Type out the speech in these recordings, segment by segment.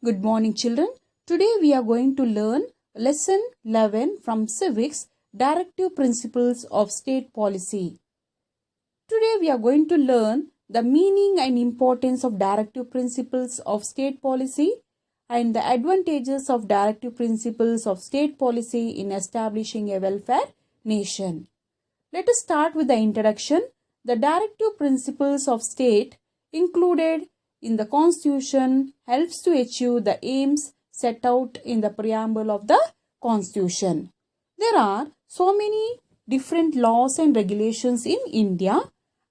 Good morning, children. Today we are going to learn lesson 11 from civics, directive principles of state policy. Today we are going to learn the meaning and importance of directive principles of state policy and the advantages of directive principles of state policy in establishing a welfare nation. Let us start with the introduction. The directive principles of state included in the Constitution helps to achieve the aims set out in the preamble of the Constitution. There are so many different laws and regulations in India,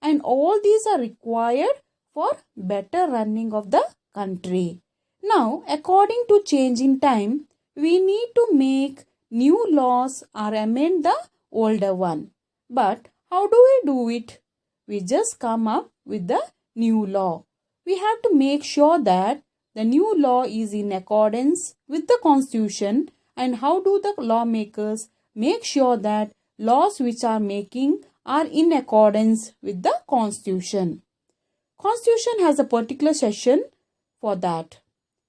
and all these are required for better running of the country. Now, according to changing time, we need to make new laws or amend the older one. But how do we do it? We just come up with the new law. We have to make sure that the new law is in accordance with the Constitution. And how do the lawmakers make sure that laws which are making are in accordance with the Constitution? Constitution has a particular section for that.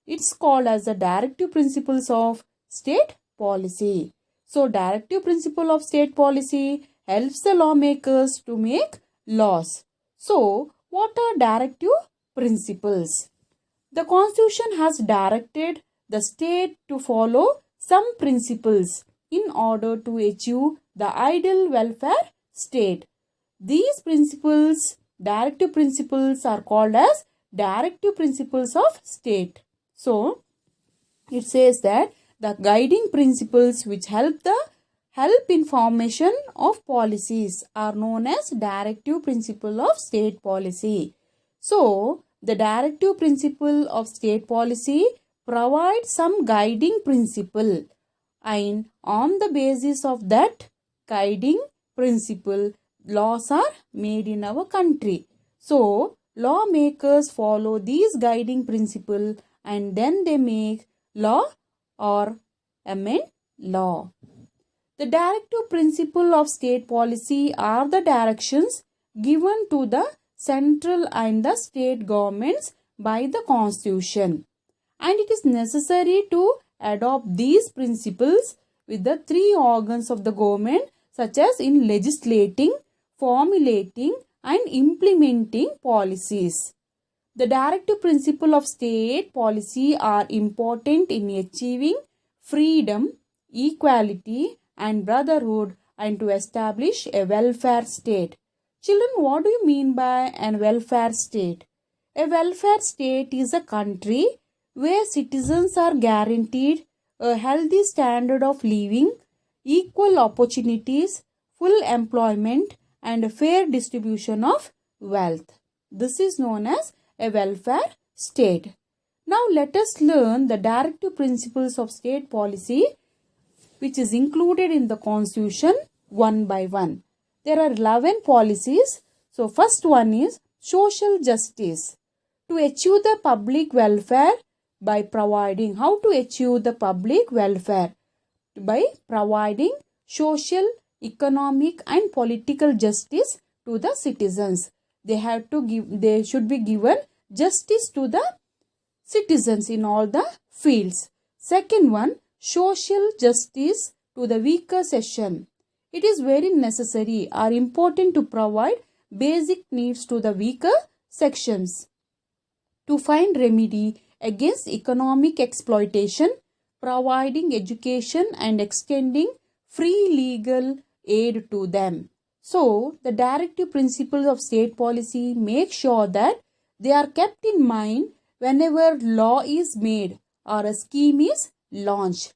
It's called as the directive principles of state policy. So directive principle of state policy helps the lawmakers to make laws. So what are directive principles? The Constitution has directed the state to follow some principles in order to achieve the ideal welfare state. These principles, directive principles, are called as directive principles of state. So, it says that the guiding principles which help in formation of policies are known as directive principle of state policy. So, the directive principle of state policy provides some guiding principle, and on the basis of that guiding principle, laws are made in our country. So, lawmakers follow these guiding principle and then they make law or amend law. The directive principle of state policy are the directions given to the central and the state governments by the Constitution. And it is necessary to adopt these principles with the three organs of the government, such as in legislating, formulating and implementing policies. The directive principle of state policy are important in achieving freedom, equality and brotherhood and to establish a welfare state. Children, what do you mean by a welfare state? A welfare state is a country where citizens are guaranteed a healthy standard of living, equal opportunities, full employment and a fair distribution of wealth. This is known as a welfare state. Now let us learn the directive principles of state policy which is included in the Constitution one by one. There are 11 policies. So first one is social justice. To achieve the public welfare by providing, how to achieve the public welfare? By providing social, economic and political justice to the citizens. They should be given justice to the citizens in all the fields. Second one, social justice to the weaker section. It is very necessary or important to provide basic needs to the weaker sections. To find remedy against economic exploitation, providing education and extending free legal aid to them. So, the directive principles of state policy make sure that they are kept in mind whenever law is made or a scheme is launched.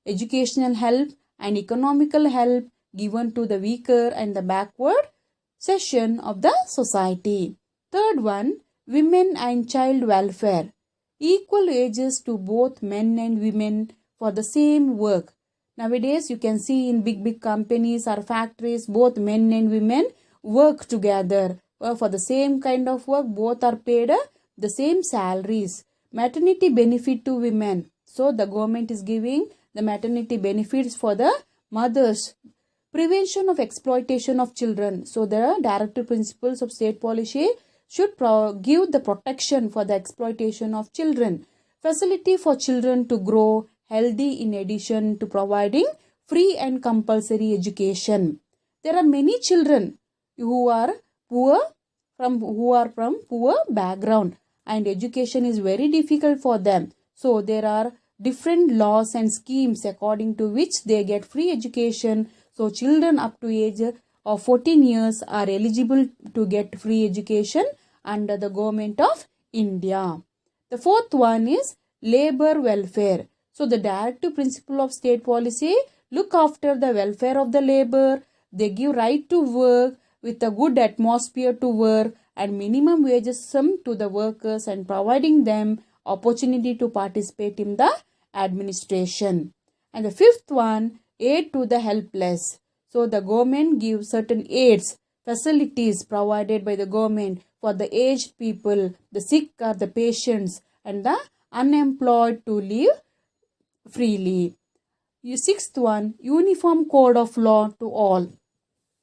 Educational help and economical help given to the weaker and the backward section of the society. Third one, women and child welfare. Equal wages to both men and women for the same work. Nowadays, you can see in big companies or factories, both men and women work together. For the same kind of work, both are paid the same salaries. Maternity benefit to women. So, the government is giving the maternity benefits for the mothers. Prevention of exploitation of children. So, the directive principles of state policy should give the protection for the exploitation of children. facility for children to grow healthy in addition to providing free and compulsory education. There are many children who are from poor background, and education is very difficult for them. So there are different laws and schemes according to which they get free education. So children up to age of 14 years are eligible to get free education under the government of India. The fourth one is labor welfare. So the directive principle of state policy look after the welfare of the labor. They give right to work with a good atmosphere to work and minimum wages sum to the workers and providing them opportunity to participate in the administration. And the fifth one, aid to the helpless. So the government gives certain aids, facilities provided by the government for the aged people, the sick or the patients, and the unemployed to live freely. Sixth one, uniform code of law to all,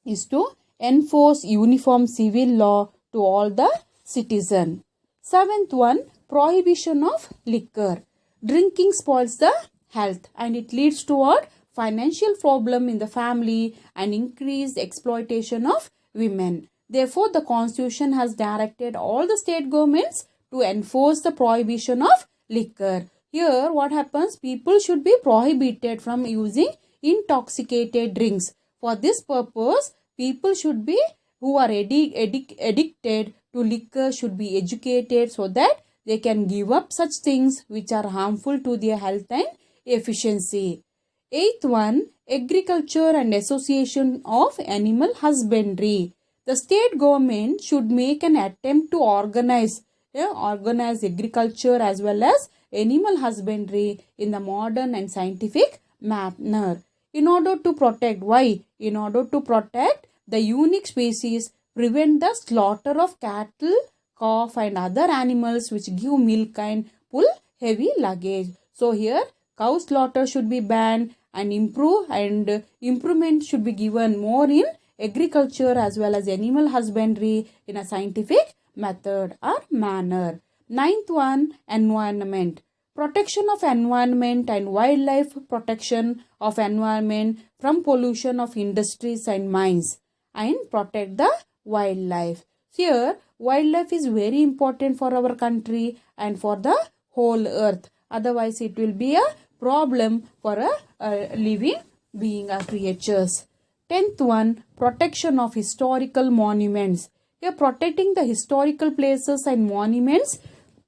is to enforce uniform civil law to all the citizen. Seventh one, prohibition of liquor. Drinking spoils the health and it leads toward financial problem in the family and increased exploitation of women. Therefore, the Constitution has directed all the state governments to enforce the prohibition of liquor. Here, what happens? People should be prohibited from using intoxicated drinks. For this purpose, people should be who are addicted to liquor should be educated so that they can give up such things which are harmful to their health and efficiency. Eighth one, agriculture and association of animal husbandry. The state government should make an attempt to organize agriculture as well as animal husbandry in the modern and scientific manner. In order to protect, why? In order to protect the unique species, prevent the slaughter of cattle, calf and other animals which give milk and pull heavy luggage. So here cow slaughter should be banned and improvement should be given more in agriculture as well as animal husbandry in a scientific method or manner. Ninth one, environment. Protection of environment and wildlife, protection of environment from pollution of industries and mines, and protect the wildlife. Here, wildlife is very important for our country and for the whole earth. Otherwise, it will be a problem for a living being or creatures. 10th one, protection of historical monuments. Here, protecting the historical places and monuments.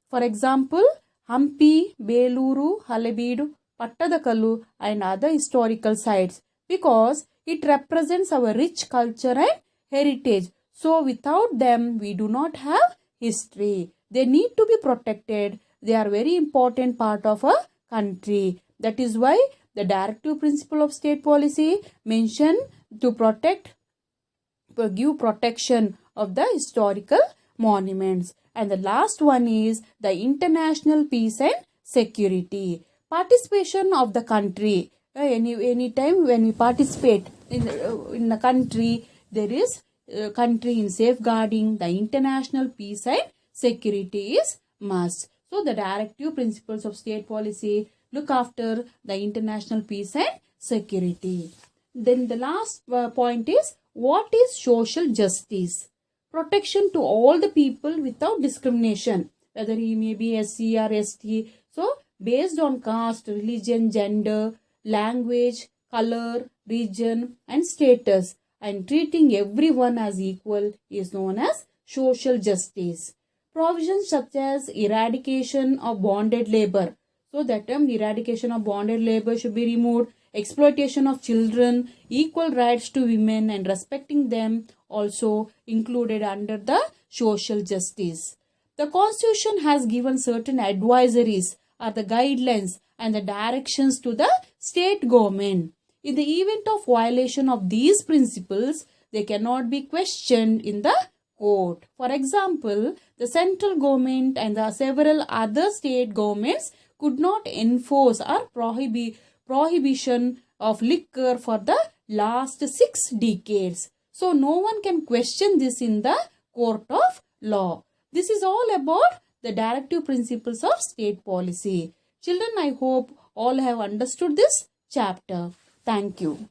For example, Hampi, Beluru, Halebeedu, Pattadakalu and other historical sites, because it represents our rich culture and heritage. So without them, we do not have history. They need to be protected. They are very important part of a country. That is why the directive principle of state policy mention to give protection of the historical monuments. And the last one is the international peace and security. Participation of the country. Any time when we participate in a country, there is country in safeguarding the international peace and security is must. So the directive principles of state policy look after the international peace and security. Then the last point is, what is social justice? Protection to all the people without discrimination, whether he may be SC or ST. So based on caste, religion, gender, language, color, region and status, and treating everyone as equal is known as social justice. Provisions such as eradication of bonded labor. So that term, eradication of bonded labor should be removed. Exploitation of children, equal rights to women and respecting them also included under the social justice. The Constitution has given certain advisories or the guidelines and the directions to the state government. In the event of violation of these principles, they cannot be questioned in the court. For example, the central government and the several other state governments could not enforce or prohibition of liquor for the last 6 decades. So no one can question this in the court of law. This is all about the directive principles of state policy. Children, I hope all have understood this chapter. Thank you.